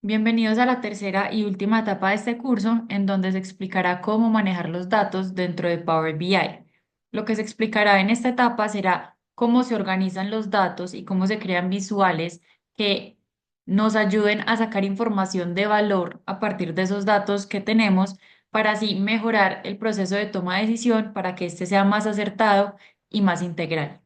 Bienvenidos a la tercera y última etapa de este curso, en donde se explicará cómo manejar los datos dentro de Power BI. Lo que se explicará en esta etapa será cómo se organizan los datos y cómo se crean visuales que nos ayuden a sacar información de valor a partir de esos datos que tenemos para así mejorar el proceso de toma de decisión para que éste sea más acertado y más integral.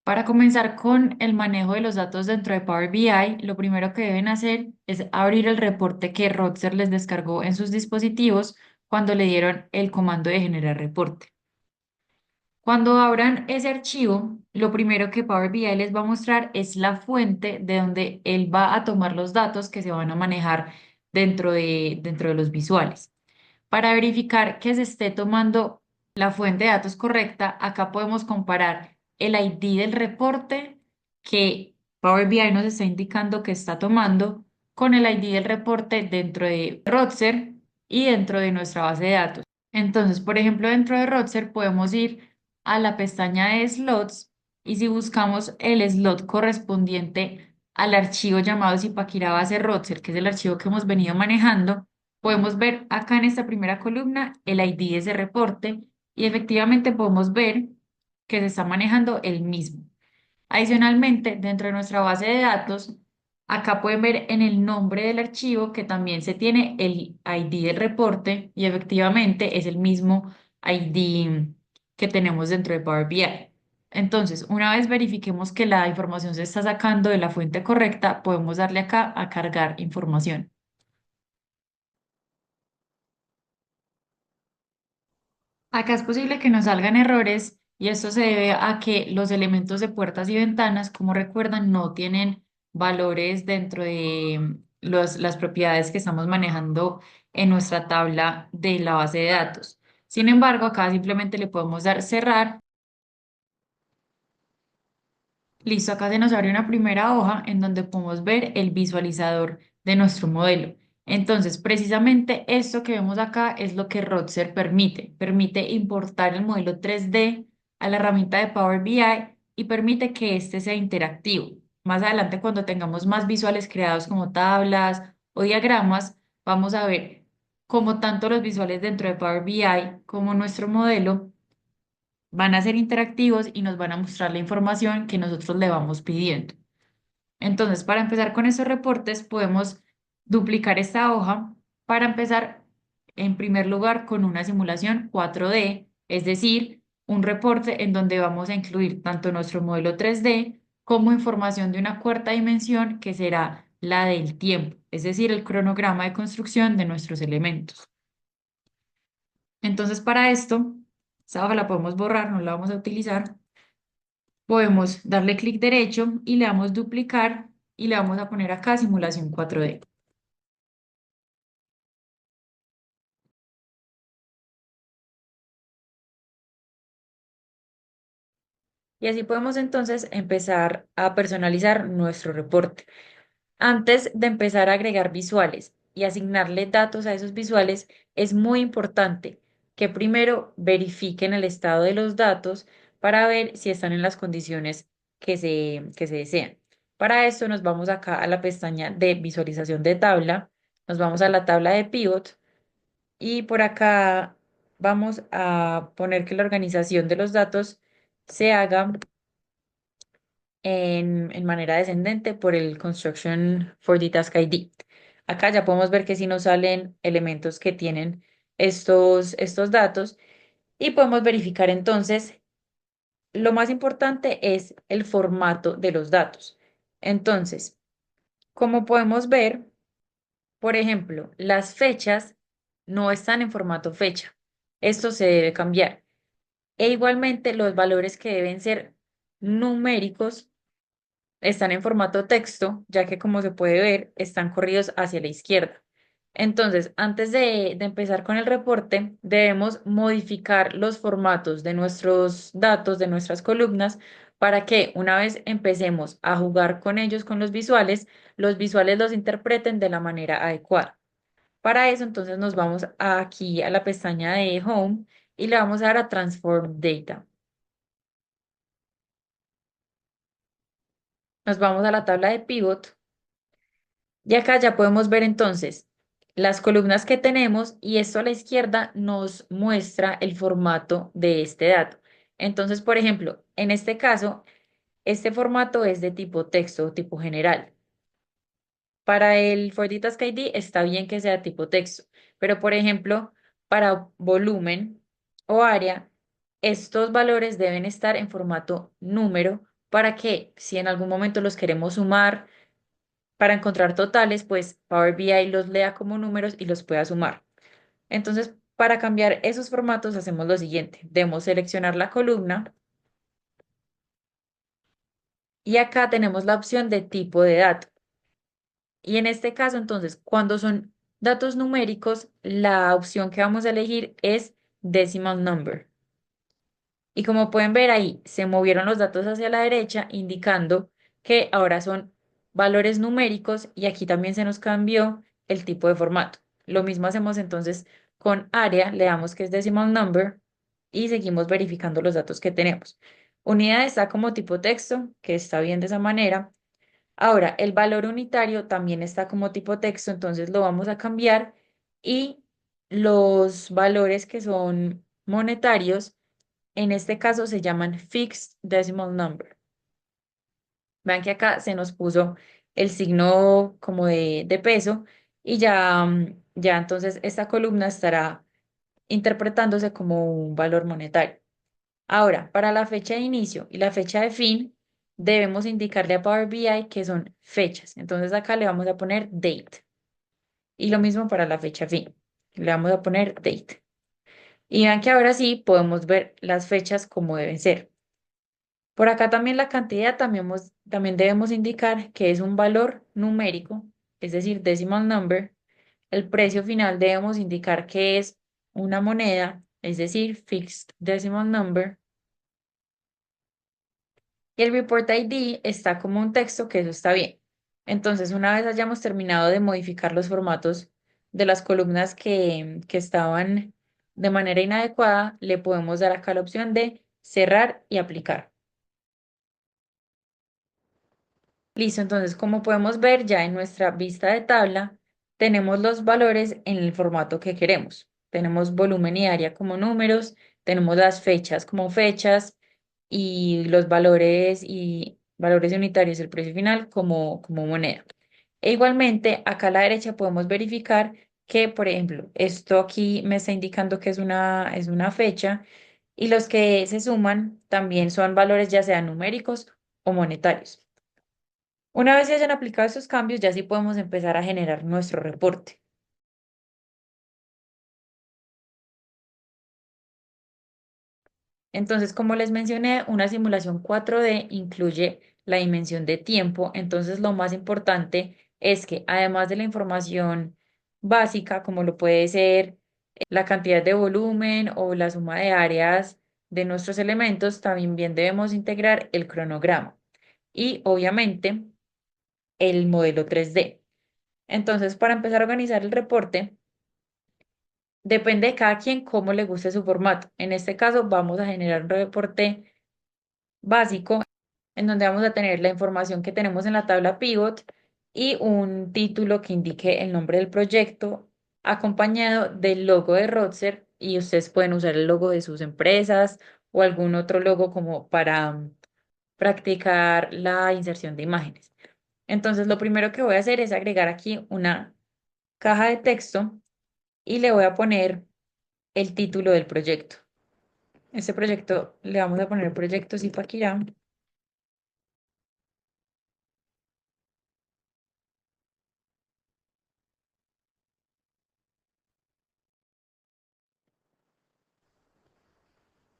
Para comenzar con el manejo de los datos dentro de Power BI, lo primero que deben hacer es abrir el reporte que Roger les descargó en sus dispositivos cuando le dieron el comando de generar reporte. Cuando abran ese archivo, lo primero que Power BI les va a mostrar es la fuente de donde él va a tomar los datos que se van a manejar dentro de los visuales. Para verificar que se esté tomando la fuente de datos correcta, acá podemos comparar el ID del reporte que Power BI nos está indicando que está tomando con el ID del reporte dentro de Roster y dentro de nuestra base de datos. Entonces, por ejemplo, dentro de Roster podemos ir a la pestaña de slots y si buscamos el slot correspondiente al archivo llamado Zipaquirá base Roster, que es el archivo que hemos venido manejando, podemos ver acá en esta primera columna el ID de ese reporte y efectivamente podemos ver que se está manejando el mismo. Adicionalmente, dentro de nuestra base de datos, acá pueden ver en el nombre del archivo que también se tiene el ID del reporte y efectivamente es el mismo ID que tenemos dentro de Power BI. Entonces, una vez verifiquemos que la información se está sacando de la fuente correcta, podemos darle acá a cargar información. Acá es posible que nos salgan errores y esto se debe a que los elementos de puertas y ventanas, como recuerdan, no tienen valores dentro de las propiedades que estamos manejando en nuestra tabla de la base de datos. Sin embargo, acá simplemente le podemos dar cerrar. Listo, acá se nos abre una primera hoja en donde podemos ver el visualizador de nuestro modelo. Entonces, precisamente esto que vemos acá es lo que Roger permite. Permite importar el modelo 3D a la herramienta de Power BI y permite que este sea interactivo. Más adelante, cuando tengamos más visuales creados como tablas o diagramas, vamos a ver cómo tanto los visuales dentro de Power BI como nuestro modelo van a ser interactivos y nos van a mostrar la información que nosotros le vamos pidiendo. Entonces, para empezar con esos reportes, podemos duplicar esta hoja para empezar, en primer lugar, con una simulación 4D, es decir, un reporte en donde vamos a incluir tanto nuestro modelo 3D como información de una cuarta dimensión que será la del tiempo, es decir, el cronograma de construcción de nuestros elementos. Entonces, para esto, esta hoja la podemos borrar, no la vamos a utilizar. Podemos darle clic derecho y le damos duplicar y le vamos a poner acá simulación 4D. Y así podemos entonces empezar a personalizar nuestro reporte. Antes de empezar a agregar visuales y asignarle datos a esos visuales, es muy importante que primero verifiquen el estado de los datos para ver si están en las condiciones que se desean. Para esto nos vamos acá a la pestaña de visualización de tabla, nos vamos a la tabla de pivot y por acá vamos a poner que la organización de los datos se haga en manera descendente por el Construction for the Task ID. Acá ya podemos ver que si nos salen elementos que tienen estos datos y podemos verificar entonces, lo más importante es el formato de los datos. Entonces, como podemos ver, por ejemplo, las fechas no están en formato fecha. Esto se debe cambiar. E igualmente los valores que deben ser numéricos están en formato texto, ya que como se puede ver, están corridos hacia la izquierda. Entonces, antes de empezar con el reporte, debemos modificar los formatos de nuestros datos, de nuestras columnas, para que una vez empecemos a jugar con ellos, con los visuales los interpreten de la manera adecuada. Para eso, entonces, nos vamos aquí a la pestaña de Home y le vamos a dar a Transform Data. Nos vamos a la tabla de pivot y acá ya podemos ver entonces las columnas que tenemos y esto a la izquierda nos muestra el formato de este dato. Entonces, por ejemplo, en este caso, este formato es de tipo texto o tipo general. Para el For Datask ID está bien que sea tipo texto, pero por ejemplo, para volumen o área, estos valores deben estar en formato número para que si en algún momento los queremos sumar para encontrar totales, pues Power BI los lea como números y los pueda sumar. Entonces, para cambiar esos formatos hacemos lo siguiente. Debemos seleccionar la columna y acá tenemos la opción de tipo de dato. Y en este caso, entonces, cuando son datos numéricos, la opción que vamos a elegir es decimal number. Y como pueden ver ahí, se movieron los datos hacia la derecha, indicando que ahora son valores numéricos y aquí también se nos cambió el tipo de formato. Lo mismo hacemos entonces con área, le damos que es decimal number y seguimos verificando los datos que tenemos. Unidad está como tipo texto, que está bien de esa manera. Ahora, el valor unitario también está como tipo texto, entonces lo vamos a cambiar y los valores que son monetarios, en este caso se llaman Fixed Decimal Number. Vean que acá se nos puso el signo como de peso y ya, ya entonces esta columna estará interpretándose como un valor monetario. Ahora, para la fecha de inicio y la fecha de fin, debemos indicarle a Power BI que son fechas. Entonces acá le vamos a poner date. Y lo mismo para la fecha fin. Le vamos a poner date. Y vean que ahora sí podemos ver las fechas como deben ser. Por acá también la cantidad también debemos indicar que es un valor numérico, es decir, decimal number. El precio final debemos indicar que es una moneda, es decir, fixed decimal number. Y el report ID está como un texto, que eso está bien. Entonces, una vez hayamos terminado de modificar los formatos de las columnas que estaban de manera inadecuada, le podemos dar acá la opción de cerrar y aplicar. Listo, entonces como podemos ver ya en nuestra vista de tabla, tenemos los valores en el formato que queremos. Tenemos volumen y área como números, tenemos las fechas como fechas y los valores y valores unitarios, el precio final como moneda. E igualmente, acá a la derecha podemos verificar que, por ejemplo, esto aquí me está indicando que es una fecha y los que se suman también son valores ya sean numéricos o monetarios. Una vez se hayan aplicado estos cambios, ya sí podemos empezar a generar nuestro reporte. Entonces, como les mencioné, una simulación 4D incluye la dimensión de tiempo. Entonces, lo más importante es que además de la información básica, como lo puede ser la cantidad de volumen o la suma de áreas de nuestros elementos, también bien debemos integrar el cronograma y obviamente el modelo 3D. Entonces, para empezar a organizar el reporte, depende de cada quien cómo le guste su formato. En este caso, vamos a generar un reporte básico en donde vamos a tener la información que tenemos en la tabla pivot y un título que indique el nombre del proyecto, acompañado del logo de Rotzer, y ustedes pueden usar el logo de sus empresas o algún otro logo como para practicar la inserción de imágenes. Entonces, lo primero que voy a hacer es agregar aquí una caja de texto y le voy a poner el título del proyecto. Este proyecto le vamos a poner proyecto Zipaquirá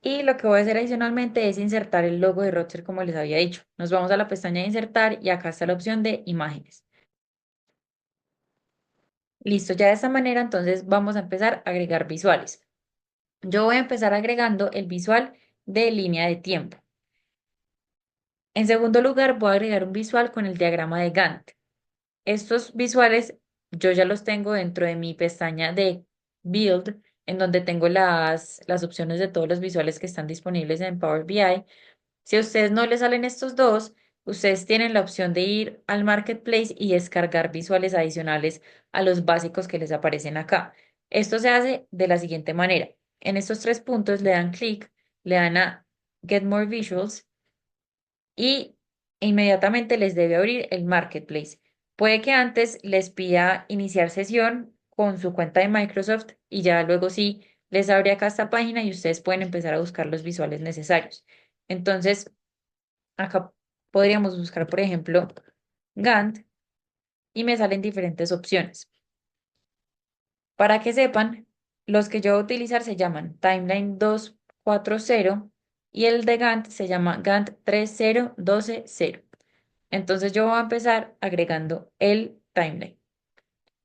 y lo que voy a hacer adicionalmente es insertar el logo de Rocher como les había dicho. Nos vamos a la pestaña de insertar y acá está la opción de imágenes. Listo, ya de esta manera entonces vamos a empezar a agregar visuales. Yo voy a empezar agregando el visual de línea de tiempo. En segundo lugar, voy a agregar un visual con el diagrama de Gantt. Estos visuales yo ya los tengo dentro de mi pestaña de Build, en donde tengo las opciones de todos los visuales que están disponibles en Power BI. Si a ustedes no les salen estos dos, ustedes tienen la opción de ir al Marketplace y descargar visuales adicionales a los básicos que les aparecen acá. Esto se hace de la siguiente manera. En estos tres puntos le dan clic, le dan a Get More Visuals y inmediatamente les debe abrir el Marketplace. Puede que antes les pida iniciar sesión con su cuenta de Microsoft y ya luego sí les abre acá esta página y ustedes pueden empezar a buscar los visuales necesarios. Entonces, acá podríamos buscar, por ejemplo, Gantt y me salen diferentes opciones. Para que sepan, los que yo voy a utilizar se llaman Timeline 240 y el de Gantt se llama Gantt 30120. Entonces yo voy a empezar agregando el timeline.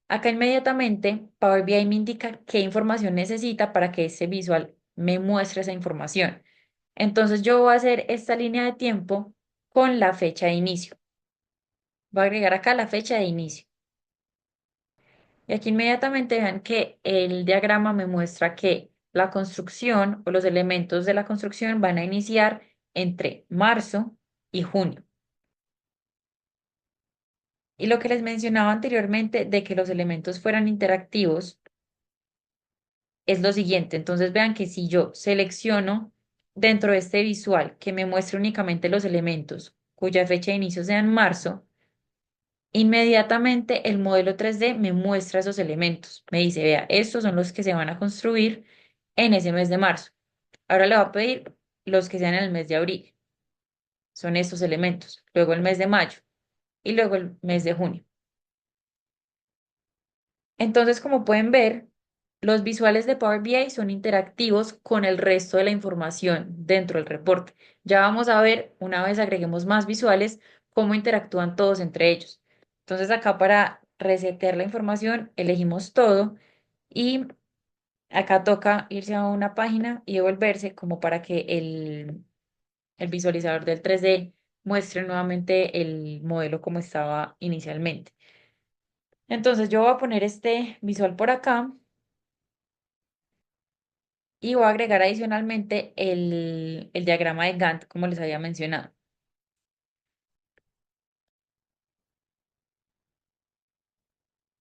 Acá inmediatamente Power BI me indica qué información necesita para que ese visual me muestre esa información. Entonces yo voy a hacer esta línea de tiempo con la fecha de inicio. Voy a agregar acá la fecha de inicio. Y aquí inmediatamente vean que el diagrama me muestra que la construcción o los elementos de la construcción van a iniciar entre marzo y junio. Y lo que les mencionaba anteriormente de que los elementos fueran interactivos es lo siguiente. Entonces vean que si yo selecciono dentro de este visual que me muestre únicamente los elementos cuya fecha de inicio sea en marzo, inmediatamente el modelo 3D me muestra esos elementos. Me dice, vea, estos son los que se van a construir en ese mes de marzo. Ahora le voy a pedir los que sean en el mes de abril. Son estos elementos. Luego el mes de mayo y luego el mes de junio. Entonces, como pueden ver, los visuales de Power BI son interactivos con el resto de la información dentro del reporte. Ya vamos a ver, una vez agreguemos más visuales, cómo interactúan todos entre ellos. Entonces, acá para resetear la información, elegimos todo y acá toca irse a una página y devolverse como para que el visualizador del 3D muestre nuevamente el modelo como estaba inicialmente. Entonces, yo voy a poner este visual por acá. Y voy a agregar adicionalmente el diagrama de Gantt, como les había mencionado.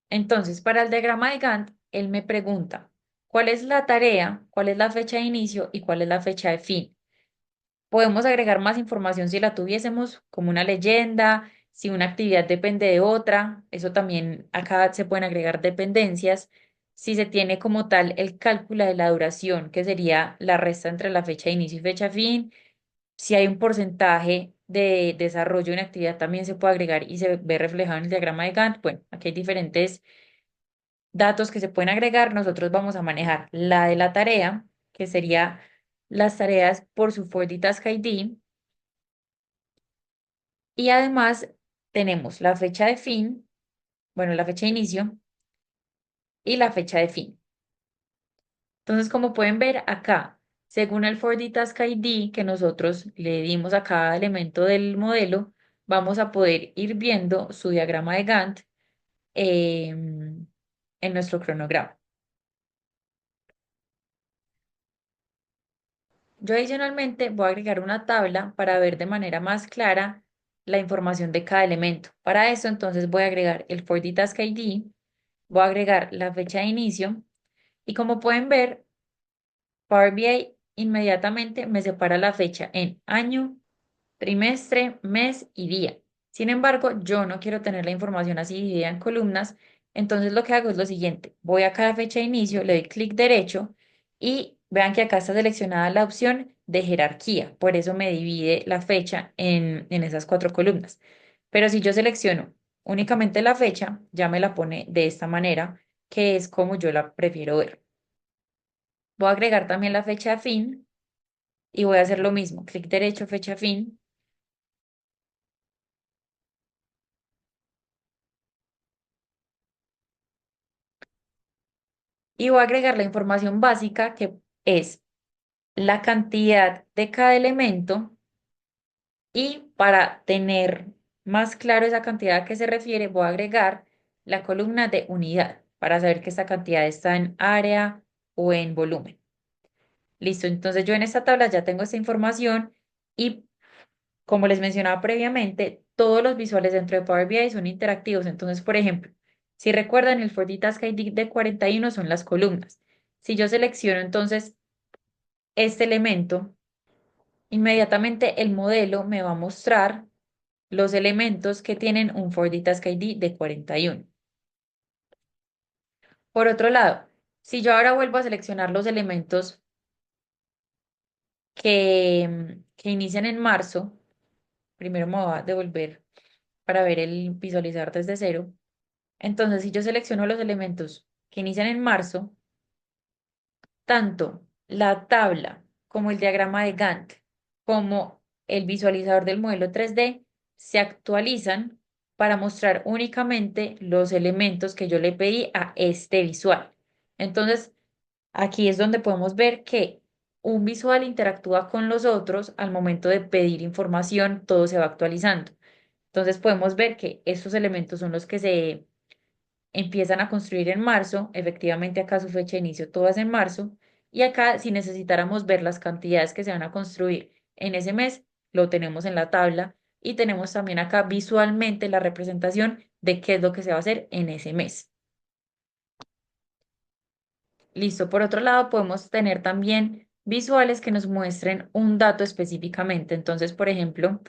Entonces, para el diagrama de Gantt, él me pregunta, ¿cuál es la tarea, cuál es la fecha de inicio y cuál es la fecha de fin? Podemos agregar más información si la tuviésemos, como una leyenda, si una actividad depende de otra. Eso también acá se pueden agregar dependencias. Si se tiene como tal el cálculo de la duración, que sería la resta entre la fecha de inicio y fecha fin. Si hay un porcentaje de desarrollo de una actividad, también se puede agregar y se ve reflejado en el diagrama de Gantt. Bueno, aquí hay diferentes datos que se pueden agregar. Nosotros vamos a manejar la de la tarea, que sería las tareas por su 4D Task ID. Y además tenemos la fecha de fin, bueno, la fecha de inicio y la fecha de fin. Entonces, como pueden ver acá, según el 4D Task ID que nosotros le dimos a cada elemento del modelo, vamos a poder ir viendo su diagrama de Gantt en nuestro cronograma. Yo adicionalmente voy a agregar una tabla para ver de manera más clara la información de cada elemento. Para eso, entonces voy a agregar el 4D Task ID, voy a agregar la fecha de inicio y como pueden ver, Power BI inmediatamente me separa la fecha en año, trimestre, mes y día. Sin embargo, yo no quiero tener la información así dividida en columnas, entonces lo que hago es lo siguiente. Voy a cada fecha de inicio, le doy clic derecho y vean que acá está seleccionada la opción de jerarquía. Por eso me divide la fecha en esas cuatro columnas. Pero si yo selecciono únicamente la fecha, ya me la pone de esta manera, que es como yo la prefiero ver. Voy a agregar también la fecha de fin y voy a hacer lo mismo. Clic derecho, fecha fin. Y voy a agregar la información básica que es la cantidad de cada elemento y para tener más claro esa cantidad a que se refiere, voy a agregar la columna de unidad para saber que esta cantidad está en área o en volumen. Listo, entonces yo en esta tabla ya tengo esta información y como les mencionaba previamente, todos los visuales dentro de Power BI son interactivos. Entonces, por ejemplo, si recuerdan, el 4D Task ID de 41 son las columnas. Si yo selecciono entonces este elemento, inmediatamente el modelo me va a mostrar los elementos que tienen un 4D Task ID de 41. Por otro lado, si yo ahora vuelvo a seleccionar los elementos que inician en marzo, primero me voy a devolver para ver el visualizar desde cero. Entonces, si yo selecciono los elementos que inician en marzo, tanto la tabla como el diagrama de Gantt, como el visualizador del modelo 3D, se actualizan para mostrar únicamente los elementos que yo le pedí a este visual. Entonces, aquí es donde podemos ver que un visual interactúa con los otros al momento de pedir información, todo se va actualizando. Entonces podemos ver que estos elementos son los que se empiezan a construir en marzo. Efectivamente, acá su fecha de inicio todo es en marzo. Y acá, si necesitáramos ver las cantidades que se van a construir en ese mes, lo tenemos en la tabla. Y tenemos también acá visualmente la representación de qué es lo que se va a hacer en ese mes. Listo. Por otro lado, podemos tener también visuales que nos muestren un dato específicamente. Entonces, por ejemplo,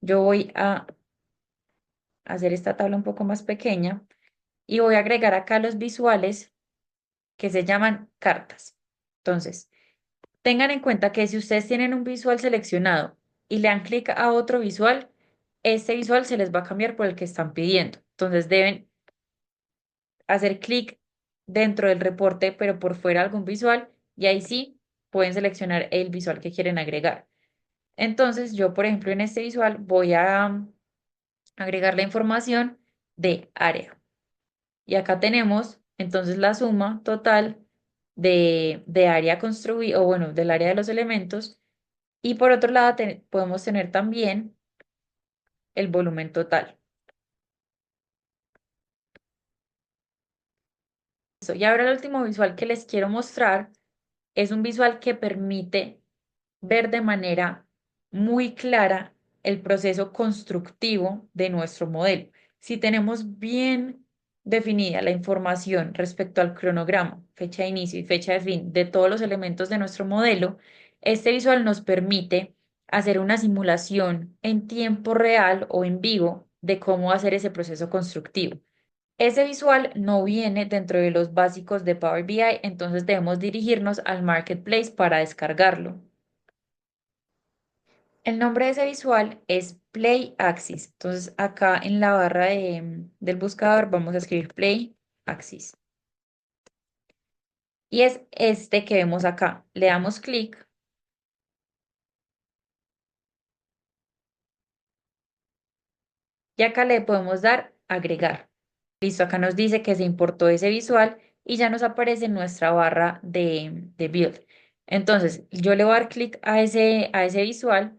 yo voy a hacer esta tabla un poco más pequeña y voy a agregar acá los visuales que se llaman cartas. Entonces, tengan en cuenta que si ustedes tienen un visual seleccionado y le dan clic a otro visual, este visual se les va a cambiar por el que están pidiendo. Entonces, deben hacer clic dentro del reporte, pero por fuera algún visual, y ahí sí pueden seleccionar el visual que quieren agregar. Entonces, yo, por ejemplo, en este visual voy a agregar la información de área. Y acá tenemos entonces la suma total de área construida, o bueno, del área de los elementos. Y por otro lado, podemos tener también el volumen total. Y ahora el último visual que les quiero mostrar es un visual que permite ver de manera muy clara el proceso constructivo de nuestro modelo. Si tenemos bien definida la información respecto al cronograma, fecha de inicio y fecha de fin de todos los elementos de nuestro modelo, este visual nos permite hacer una simulación en tiempo real o en vivo de cómo hacer ese proceso constructivo. Ese visual no viene dentro de los básicos de Power BI, entonces debemos dirigirnos al Marketplace para descargarlo. El nombre de ese visual es Play Axis. Entonces acá en la barra del buscador vamos a escribir Play Axis. Y es este que vemos acá. Le damos clic y acá le podemos dar agregar. Listo, acá nos dice que se importó ese visual y ya nos aparece en nuestra barra de build. Entonces yo le voy a dar clic a ese visual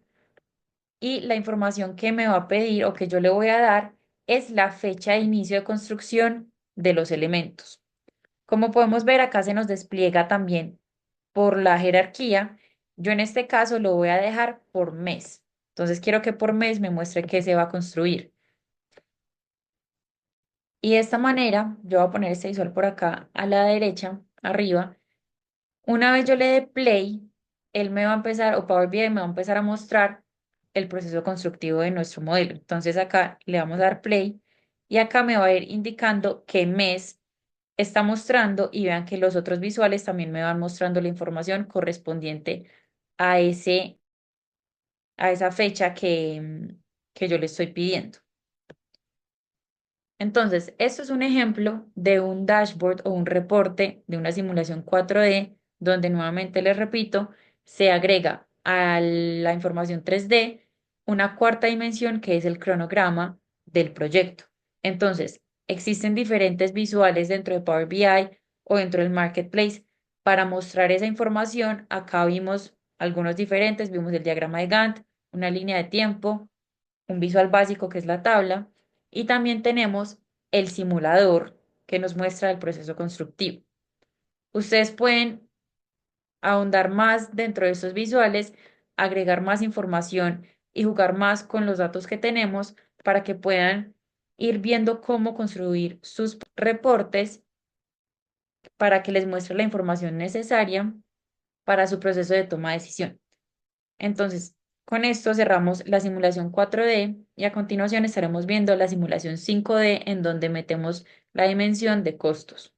y la información que me va a pedir o que yo le voy a dar es la fecha de inicio de construcción de los elementos. Como podemos ver, acá se nos despliega también por la jerarquía. Yo en este caso lo voy a dejar por mes. Entonces quiero que por mes me muestre qué se va a construir. Y de esta manera, yo voy a poner este visual por acá a la derecha, arriba. Una vez yo le dé play, él me va a empezar, o Power BI me va a empezar a mostrar el proceso constructivo de nuestro modelo. Entonces acá le vamos a dar play y acá me va a ir indicando qué mes está mostrando y vean que los otros visuales también me van mostrando la información correspondiente a a esa fecha que yo le estoy pidiendo. Entonces, esto es un ejemplo de un dashboard o un reporte de una simulación 4D, donde nuevamente les repito, se agrega a la información 3D una cuarta dimensión que es el cronograma del proyecto. Entonces, existen diferentes visuales dentro de Power BI o dentro del Marketplace para mostrar esa información. Acá vimos algunos diferentes, vimos el diagrama de Gantt, una línea de tiempo, un visual básico que es la tabla, y también tenemos el simulador que nos muestra el proceso constructivo. Ustedes pueden ahondar más dentro de estos visuales, agregar más información y jugar más con los datos que tenemos para que puedan ir viendo cómo construir sus reportes para que les muestre la información necesaria para su proceso de toma de decisión. Entonces, con esto cerramos la simulación 4D y a continuación estaremos viendo la simulación 5D en donde metemos la dimensión de costos.